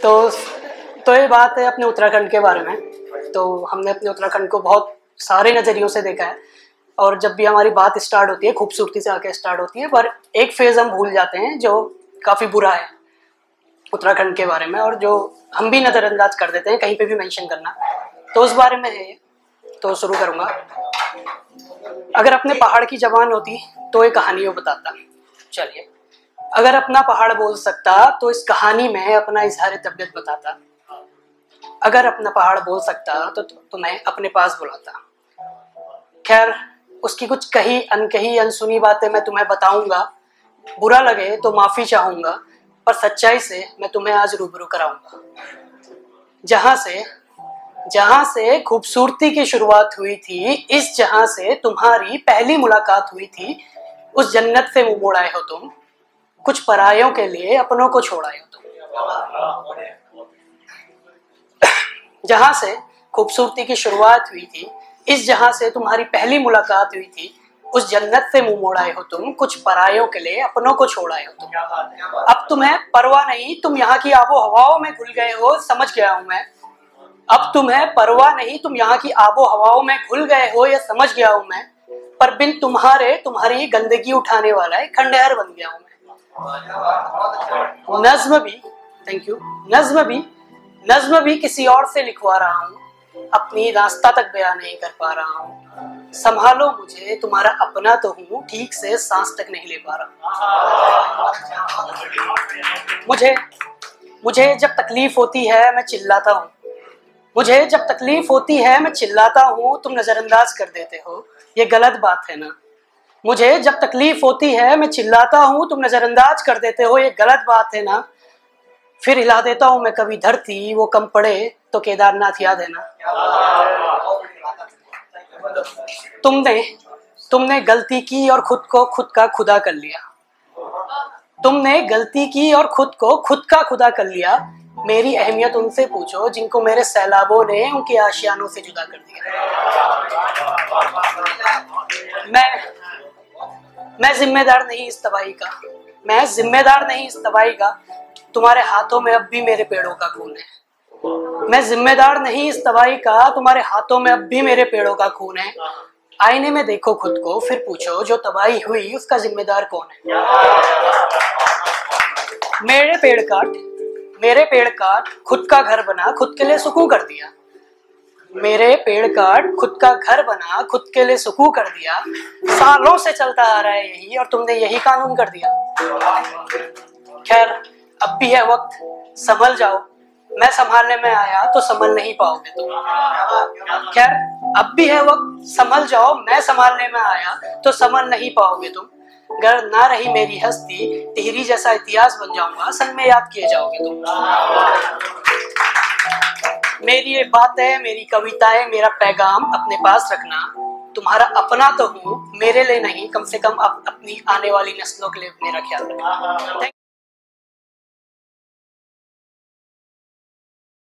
तो ये बात है अपने उत्तराखंड के बारे में। तो हमने अपने उत्तराखंड को बहुत सारे नज़रियों से देखा है, और जब भी हमारी बात स्टार्ट होती है खूबसूरती से आके स्टार्ट होती है, पर एक फेज़ हम भूल जाते हैं जो काफ़ी बुरा है उत्तराखंड के बारे में, और जो हम भी नज़रअंदाज कर देते हैं कहीं पे भी मेंशन करना। तो उस बारे में है ये, तो शुरू करूँगा। अगर अपने पहाड़ की ज़बान होती तो ये कहानी वो बताता। चलिए, अगर अपना पहाड़ बोल सकता तो इस कहानी में अपना इजहार तबीयत बताता। अगर अपना पहाड़ बोल सकता तो तुम्हें अपने पास बुलाता। खैर, उसकी कुछ कही अनकही अनसुनी बातें मैं तुम्हें बताऊंगा। बुरा लगे तो माफ़ी चाहूँगा, पर सच्चाई से मैं तुम्हें आज रूबरू कराऊंगा। जहाँ से खूबसूरती की शुरुआत हुई थी, इस जहाँ से तुम्हारी पहली मुलाकात हुई थी, उस जन्नत से मुँह मोड़ आए हो तुम, कुछ परायों के लिए अपनों को छोड़ आए हो तुम। जहाँ से खूबसूरती की शुरुआत हुई थी, इस जहाँ से तुम्हारी पहली मुलाकात हुई थी, उस जन्नत से मुंह मोड़ आए हो तुम, कुछ परायों के लिए अपनों को छोड़ आए हो तुम। अब तुम्हें परवाह नहीं, तुम यहाँ की आबो हवाओं में घुल गए हो, समझ गया हूँ मैं। अब तुम्हें परवाह नहीं, तुम यहाँ की आबो हवाओं में घुल गए हो, यह समझ गया हूँ मैं। पर बिन तुम्हारी गंदगी उठाने वाला एक खंडहर बन गया हूँ मैं। नज्म भी किसी और से लिखवा रहा हूँ, अपनी रास्ता तक बयान नहीं कर पा रहा हूँ। संभालो मुझे, तुम्हारा अपना तो हूँ, ठीक से सांस तक नहीं ले पा रहा। मुझे जब तकलीफ होती है मैं चिल्लाता हूँ। मुझे जब तकलीफ होती है मैं चिल्लाता हूँ, तुम नजरअंदाज कर देते हो, ये गलत बात है ना। मुझे जब तकलीफ होती है मैं चिल्लाता हूँ, तुम नजरअंदाज कर देते हो, ये गलत बात है ना। फिर हिला देता हूँ मैं कभी धरती, वो कम पड़े तो केदारनाथ याद है ना। तुमने गलती की और खुद को खुद का खुदा कर लिया। तुमने गलती की और खुद को खुद का खुदा कर लिया। मेरी अहमियत उनसे पूछो जिनको मेरे सैलाबों ने उनके आशियानों से जुदा कर दिया। मैं जिम्मेदार नहीं इस तबाही का, मैं जिम्मेदार नहीं इस तबाही का। तुम्हारे हाथों में अब भी मेरे पेड़ों का खून है। मैं जिम्मेदार नहीं इस तबाही का, तुम्हारे हाथों में अब भी मेरे पेड़ों का खून है। आईने में देखो खुद को, फिर पूछो जो तबाही हुई उसका जिम्मेदार कौन है। मेरे पेड़ काट खुद का घर बना, खुद के लिए सुकून कर दिया। मेरे पेड़ काट खुद का घर बना, खुद के लिए सुकून कर दिया। सालों से चलता आ रहा है यही, और तुमने यही कानून कर दिया। खैर, अब भी है वक्त, संभल जाओ। मैं संभालने में आया तो संभल नहीं पाओगे तुम। खैर, अब भी है वक्त, संभल जाओ। मैं संभालने में आया तो संभल नहीं पाओगे तुम। अगर ना रही मेरी हस्ती, टिहरी जैसा इतिहास बन जाऊंगा, सन में याद किए जाओगे तुम। मेरी ये बातें, मेरी कविताएं, मेरा पैगाम अपने पास रखना। तुम्हारा अपना तो हूँ, मेरे लिए नहीं, कम से कम अपनी आने वाली नस्लों के लिए मेरा ख्याल रखना।